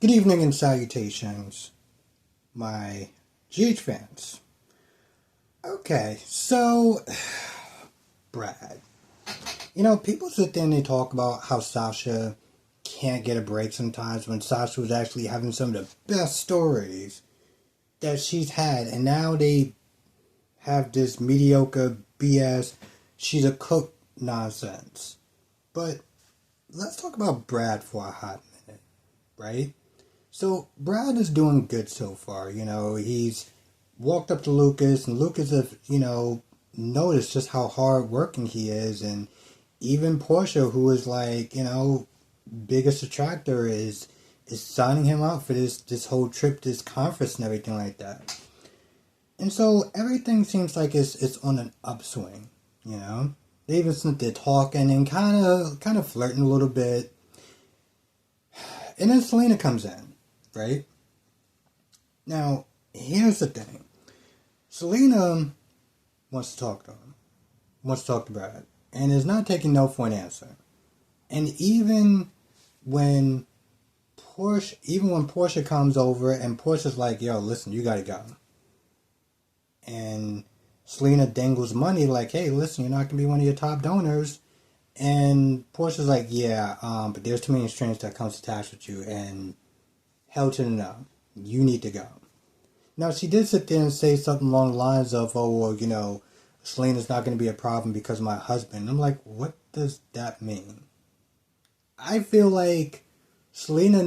Good evening and salutations, my GH fans. Okay, so, Brad. People sit there and they talk about how Sasha can't get a break sometimes when Sasha was actually having some of the best stories that she's had, and now they have this mediocre BS, she's a cook nonsense. But let's talk about Brad for a hot minute, right? So Brad is doing good so far. He's walked up to Lucas, and Lucas has, noticed just how hard working he is, and even Portia, who is like, biggest attractor, is signing him up for this whole trip, this conference, and everything like that. And so everything seems like it's on an upswing. They even sit there talking and kind of flirting a little bit, and then Selena comes in. Right? Now, here's the thing. Selena wants to talk to him. Wants to talk to Brad. And is not taking no for an answer. And even when Portia comes over and Portia's like, yo, listen, you gotta go. And Selena dangles money like, hey, listen, you're not gonna be one of your top donors. And Portia's like, yeah, but there's too many strings that comes attached with you, and hell to the no. You need to go. Now, she did sit there and say something along the lines of, oh, well, Selena's not going to be a problem because of my husband. I'm like, what does that mean? I feel like Selena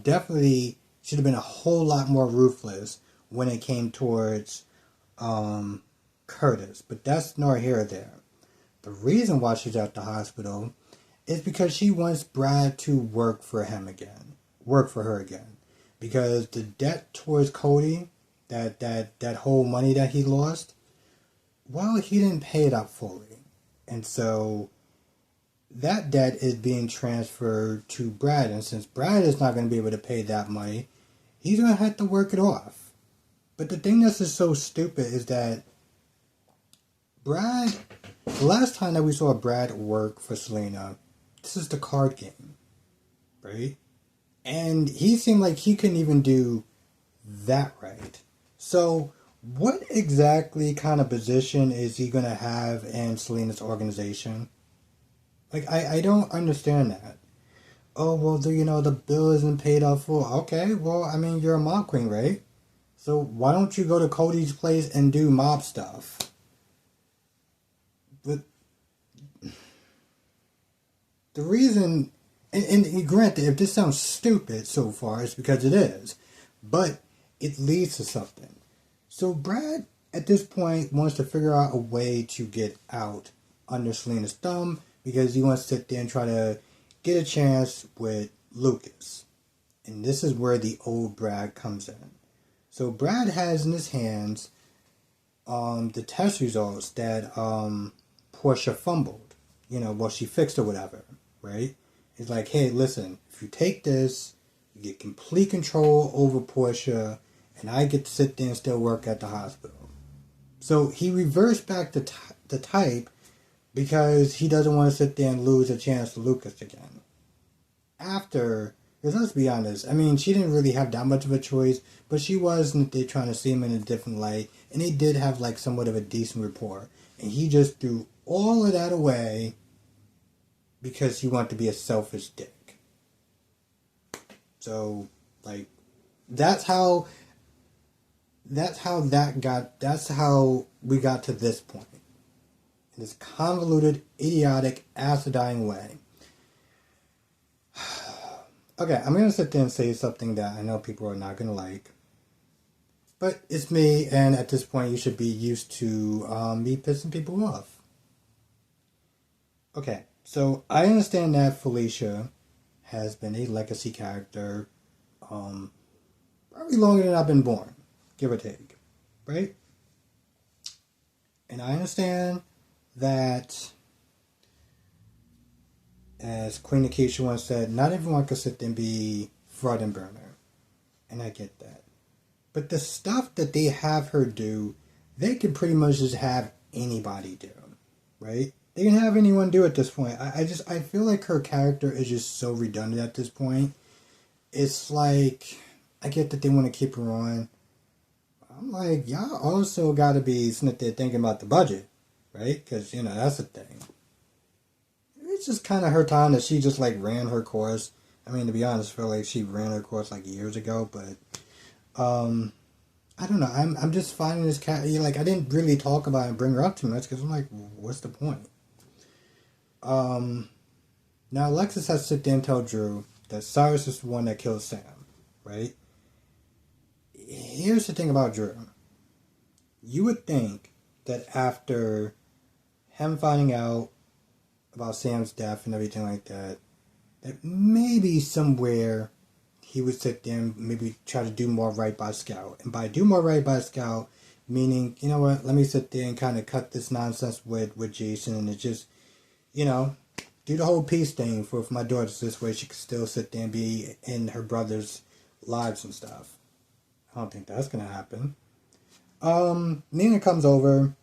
definitely should have been a whole lot more ruthless when it came towards Curtis. But that's nor here or there. The reason why she's at the hospital is because she wants Brad to work for her again, because the debt towards Cody, that whole money that he lost, well, he didn't pay it up fully, and so that debt is being transferred to Brad, and since Brad is not going to be able to pay that money, he's going to have to work it off. But the thing that's just so stupid is that the last time that we saw Brad work for Selena, this is the card game, right? And he seemed like he couldn't even do that right. So what exactly kind of position is he going to have in Selena's organization? Like, I don't understand that. Oh, well, the bill isn't paid up full. Okay, well, I mean, you're a mob queen, right? So why don't you go to Cody's place and do mob stuff? But the reason... And granted, if this sounds stupid so far, it's because it is. But it leads to something. So Brad, at this point, wants to figure out a way to get out under Selena's thumb, because he wants to sit there and try to get a chance with Lucas. And this is where the old Brad comes in. So Brad has in his hands the test results that Portia fumbled. She fixed or whatever, right? It's like, hey, listen, if you take this, you get complete control over Portia, and I get to sit there and still work at the hospital. So he reversed back the type because he doesn't want to sit there and lose a chance to Lucas again. Because let's be honest, I mean, she didn't really have that much of a choice, but she wasn't there trying to see him in a different light, and they did have like somewhat of a decent rapport. And he just threw all of that away because he wanted to be a selfish dick. So, like, that's how we got to this point. In this convoluted, idiotic, acidine way. Okay, I'm going to sit there and say something that I know people are not going to like. But it's me, and at this point you should be used to me pissing people off. Okay. So, I understand that Felicia has been a legacy character probably longer than I've been born, give or take, right? And I understand that, as Queen Akeisha once said, not everyone can sit there and be front and burner. And I get that. But the stuff that they have her do, they can pretty much just have anybody do, right? They can have anyone do at this point. I feel like her character is just so redundant at this point. it's like, I get that they want to keep her on. I'm like, y'all also got to be sitting there thinking about the budget, right? Because, that's the thing. It's just kind of her time that she just, like, ran her course. I mean, to be honest, I feel like she ran her course, like, years ago, but, I don't know. I'm just finding this cat, like, I didn't really talk about it and bring her up too much, because I'm like, what's the point? Now Alexis has to sit there and tell Drew that Cyrus is the one that killed Sam, right? Here's the thing about Drew. You would think that after him finding out about Sam's death and everything like that, that maybe somewhere he would sit there and maybe try to do more right by Scout. And by do more right by Scout, meaning, you know what, let me sit there and kind of cut this nonsense with Jason and it just, do the whole peace thing for my daughter this way she could still sit there and be in her brother's lives and stuff. I don't think that's going to happen. Nina comes over.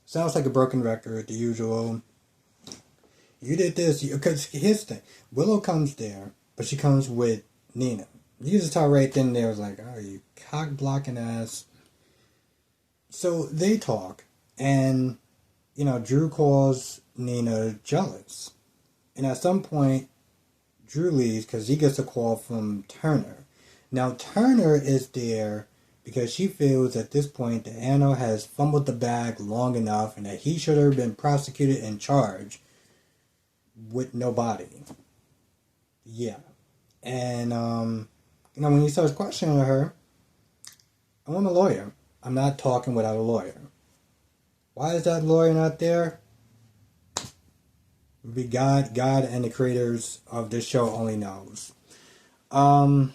Sounds like a broken record, the usual. You did this. Because here's the thing. Willow comes there, but she comes with Nina. You just tell right then and there, was like, oh, you cock-blocking ass. So they talk, and, Drew calls Nina jealous. And at some point, Drew leaves because he gets a call from Turner. Now, Turner is there because she feels at this point that Anno has fumbled the bag long enough and that he should have been prosecuted and charged with no body. Yeah. And, when he starts questioning her, I want a lawyer. I'm not talking without a lawyer. Why is that lawyer not there? Be God and the creators of this show only knows. I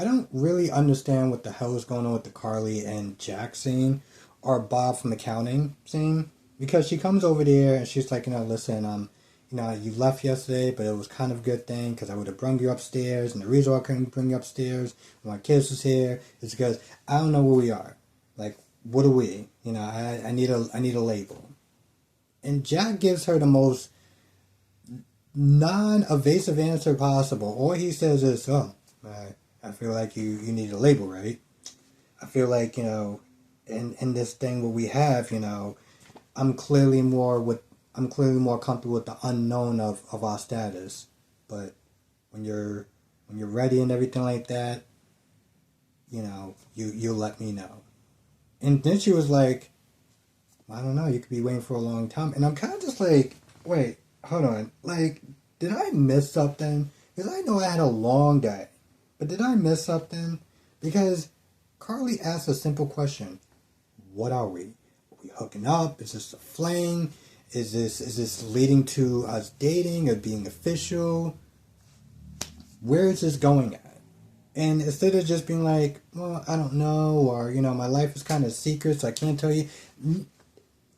don't really understand what the hell is going on with the Carly and Jack scene or Bob from accounting scene, because she comes over there and she's like, listen, you left yesterday, but it was kind of a good thing because I would have brung you upstairs, and the reason why I couldn't bring you upstairs when my kids was here is because I don't know where we are. Like, what are we? I need a label. And Jack gives her the most non-evasive answer possible. All he says is, I feel like you need a label, right? I feel like, in this thing what we have, I'm clearly more comfortable with the unknown of our status. But when you're ready and everything like that, you'll let me know. And then she was like, I don't know, you could be waiting for a long time. And I'm kind of just like, wait, hold on. Like, did I miss something? Because I know I had a long day. But did I miss something? Because Carly asked a simple question. What are we? Are we hooking up? Is this a fling? Is this leading to us dating or being official? Where is this going at? And instead of just being like, well, I don't know, or, my life is kind of secret, so I can't tell you.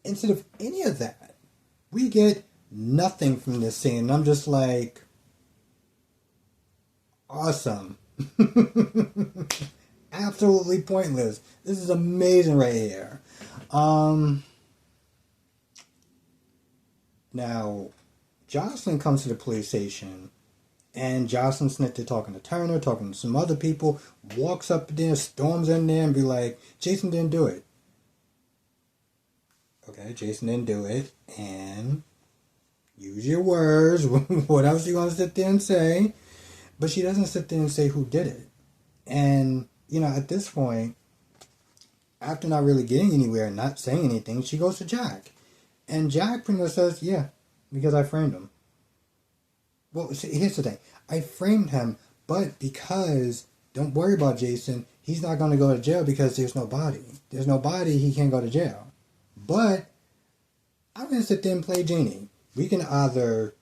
Instead of any of that, we get nothing from this scene. And I'm just like, awesome. Absolutely pointless. This is amazing right here. Now, Jocelyn comes to the police station, and Jocelyn's sitting there talking to Turner, talking to some other people, walks up there, storms in there, and be like, Jason didn't do it. Okay, Jason didn't do it, and use your words. What else are you going to sit there and say? But she doesn't sit there and say who did it. And, at this point, after not really getting anywhere and not saying anything, she goes to Jack. And Jack pretty much says, yeah, because I framed him. Well, see, here's the thing. I framed him, but because, don't worry about Jason, he's not going to go to jail because there's no body. There's no body, he can't go to jail. But I'm going to sit there and play Genie. We can either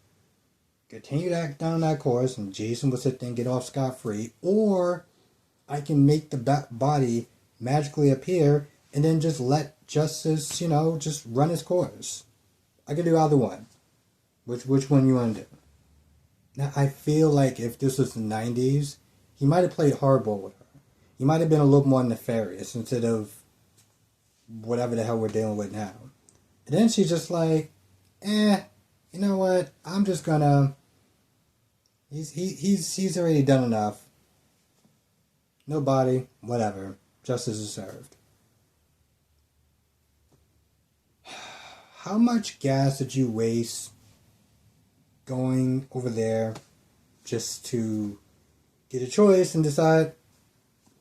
continue down that course and Jason will sit there and get off scot-free, or I can make the body magically appear and then just let justice, just run its course. I could do either one. Which one you want to do? Now, I feel like if this was the 90s, he might have played hardball with her. He might have been a little more nefarious instead of whatever the hell we're dealing with now. And then she's just like, you know what? I'm just gonna. He's already done enough. No body, whatever. Justice is served. How much gas did you waste going over there just to get a choice and decide,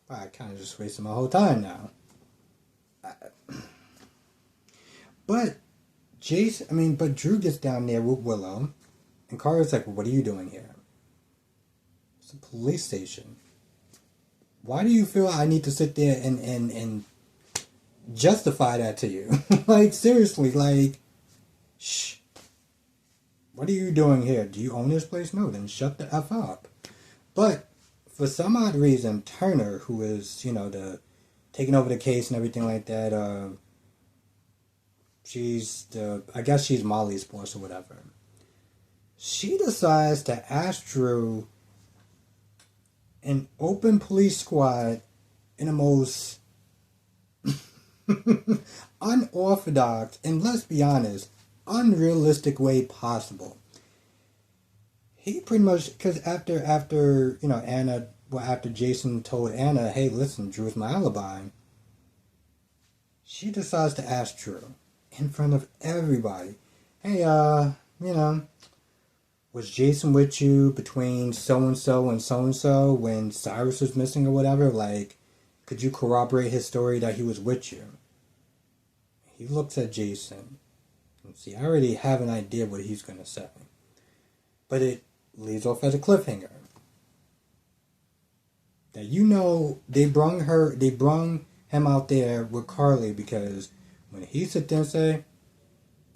well, I kind of just wasted my whole time now. But but Drew gets down there with Willow, and Kara's like, well, what are you doing here? It's a police station. Why do you feel I need to sit there and justify that to you? Like, seriously, like, shh. What are you doing here? Do you own this place? No, then shut the F up. But for some odd reason, Turner, who is, taking over the case and everything like that, I guess she's Molly's boss or whatever. She decides to ask Drew an open police squad in the most unorthodox and, let's be honest, unrealistic way possible. He pretty much, because after Jason told Anna, hey, listen, Drew's my alibi, she decides to ask Drew in front of everybody, hey, was Jason with you between so-and-so and so-and-so when Cyrus was missing or whatever? Like, could you corroborate his story that he was with you? He looks at Jason. And see, I already have an idea what he's going to say. But it leaves off as a cliffhanger. That they brung him out there with Carly because when he sit there and say,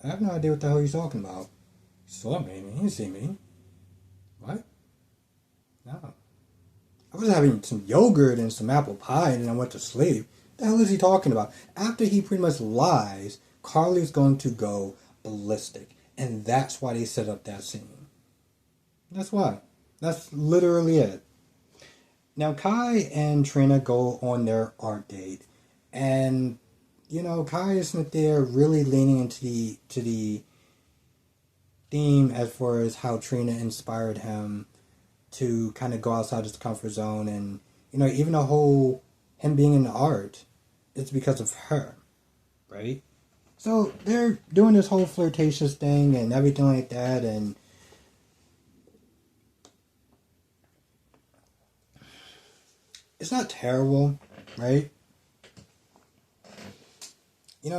I have no idea what the hell he's talking about. He saw me, he didn't see me. What? No. I was having some yogurt and some apple pie and then I went to sleep. The hell is he talking about? After he pretty much lies, Carly's going to go ballistic. And that's why they set up that scene. That's why. That's literally it. Now, Kai and Trina go on their art date. And, Kai isn't there really leaning into the theme as far as how Trina inspired him to kind of go outside his comfort zone. And, even the whole him being in art, it's because of her, right? So they're doing this whole flirtatious thing and everything like that, and it's not terrible, right?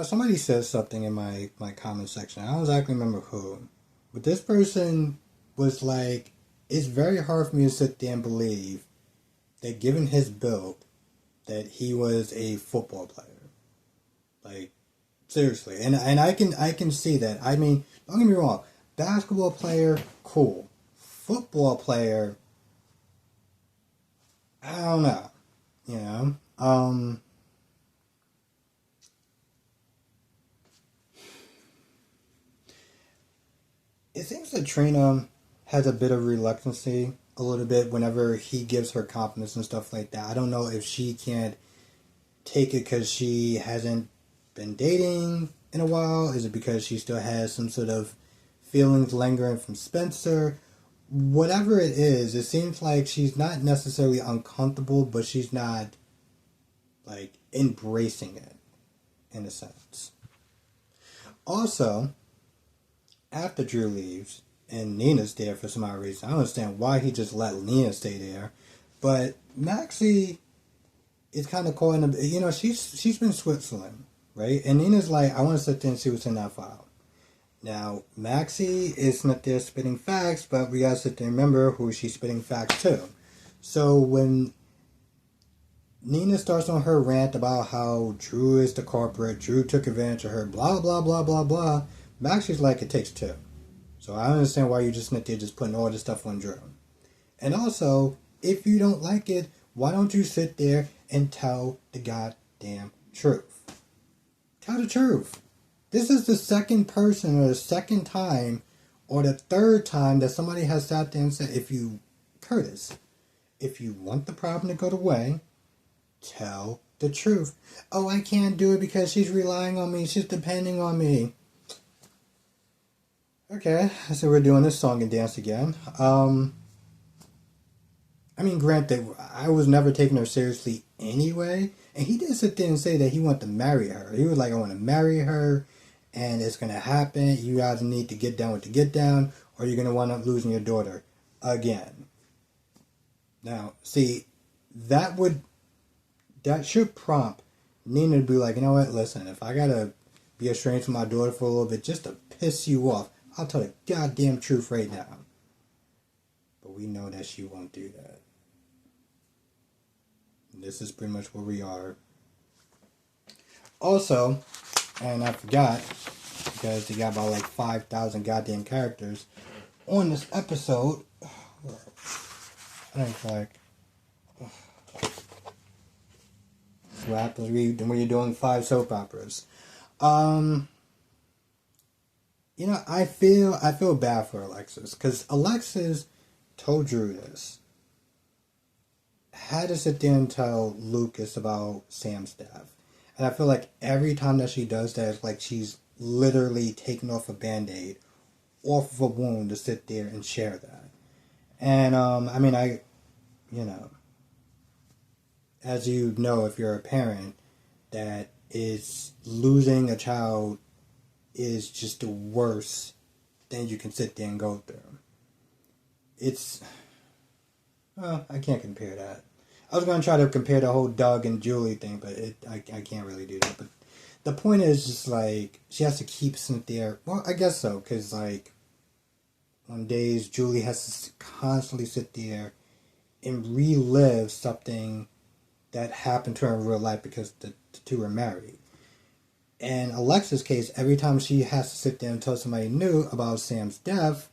Somebody says something in my comment section. I don't exactly remember who. But this person was like, it's very hard for me to sit there and believe that given his build, that he was a football player. Like, seriously. And I can see that. I mean, don't get me wrong. Basketball player, cool. Football player, I don't know. It seems that Trina has a bit of reluctancy a little bit whenever he gives her confidence and stuff like that. I don't know if she can't take it because she hasn't been dating in a while. Is it because she still has some sort of feelings lingering from Spencer? Whatever it is, it seems like she's not necessarily uncomfortable, but she's not, like, embracing it, in a sense. Also, after Drew leaves, and Nina's there for some odd reason, I don't understand why he just let Nina stay there, but Maxie is kind of caught in a, she's been Switzerland, right? And Nina's like, I want to sit there and see what's in that file. Now, Maxie is not there spitting facts, but we gotta sit there and remember who she's spitting facts to. So when Nina starts on her rant about how Drew is the culprit, Drew took advantage of her, blah, blah, blah, blah, blah, Maxie's like, it takes two. So I don't understand why you just sit there just putting all this stuff on Drew. And also, if you don't like it, why don't you sit there and tell the goddamn truth? Tell the truth. This is the second person or the second time or the third time that somebody has sat there and said, Curtis, if you want the problem to go away, tell the truth. Oh, I can't do it because she's relying on me. She's depending on me. Okay, so we're doing this song and dance again. I mean, granted, I was never taking her seriously anyway, and he did sit there and say that he wanted to marry her. He was like, "I want to marry her, and it's gonna happen. You either need to get down with the get down, or you're gonna wind up losing your daughter again." Now, see, that would that should prompt Nina to be like, you know what? Listen, if I gotta be estranged from my daughter for a little bit just to piss you off, I'll tell the goddamn truth right now. But we know that she won't do that. This is pretty much where we are. Also, and I forgot, because they got about like 5,000 goddamn characters on this episode. I think like, what happens when you're doing 5 soap operas. You know, I feel bad for Alexis, because Alexis told Drew this. Had to sit there and tell Lucas about Sam's death. And I feel like every time that she does that, it's like she's literally taking off a band-aid off of a wound to sit there and share that. And, I mean, you know, as you know, if you're a parent, that is losing a child is just the worst thing you can sit there and go through. It's, well, I can't compare that. I was going to try to compare the whole Doug and Julie thing, but I can't really do that. But the point is just like, she has to keep Cynthia, well, I guess so, because like, on days Julie has to constantly sit there and relive something that happened to her in real life because the two were married. In Alexa's case, every time she has to sit there and tell somebody new about Sam's death,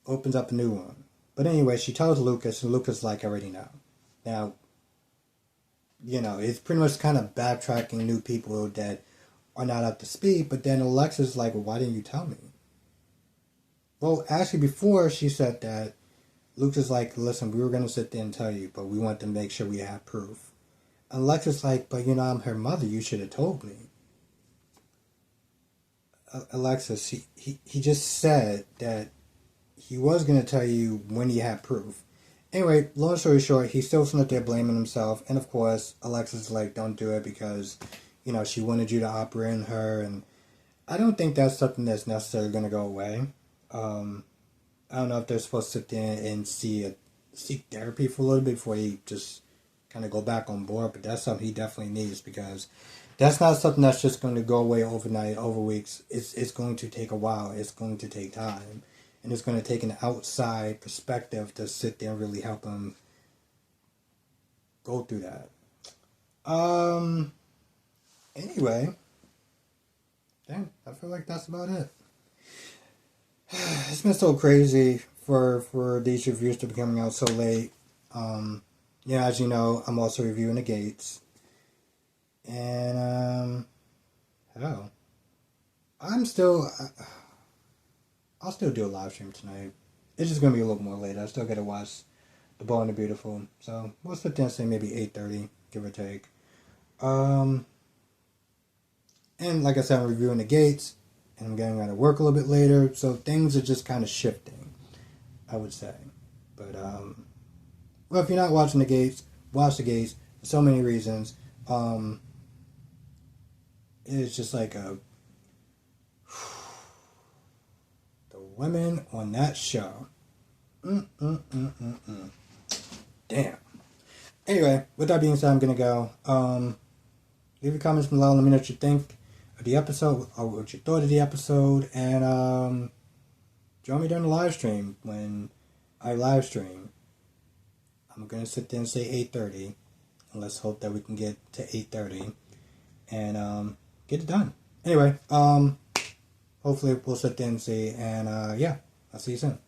opens up a new one. But anyway, she tells Lucas, and Lucas like, I already know. Now, you know, it's pretty much kind of backtracking new people that are not up to speed, but then Alexa's like, well, why didn't you tell me? Well, actually, before she said that, Lucas is like, listen, we were going to sit there and tell you, but we want to make sure we have proof. And Alexa's like, but you know, I'm her mother, you should have told me. Alexis, he just said that he was going to tell you when he had proof. Anyway, long story short, he's still sitting there blaming himself. And of course, Alexis is like, don't do it because, you know, she wanted you to operate on her. And I don't think that's something that's necessarily going to go away. I don't know if they're supposed to sit there and seek therapy for a little bit before he just kind of go back on board. But that's something he definitely needs because that's not something that's just going to go away overnight, over weeks. It's going to take a while. It's going to take time. And it's going to take an outside perspective to sit there and really help him go through that. Anyway, damn, I feel like that's about it. It's been so crazy for these reviews to be coming out so late. Yeah, as you know, I'm also reviewing The Gates. And, hell, I'll still do a live stream tonight. It's just going to be a little more later. I still got to watch The Bold and the Beautiful. So, we'll sit there and say maybe 8:30, give or take. And like I said, I'm reviewing The Gates. And I'm getting out of work a little bit later. So, things are just kind of shifting, I would say. But, well, if you're not watching The Gates, watch The Gates. For so many reasons. It's just like the women on that show. Damn. Anyway, with that being said, I'm gonna go. Leave your comments below. Let me know what you think of the episode or what you thought of the episode, and join me during the live stream when I live stream. I'm gonna sit there and say 8:30, and let's hope that we can get to 8:30 and get it done. Anyway, hopefully we'll sit there and see, and yeah, I'll see you soon.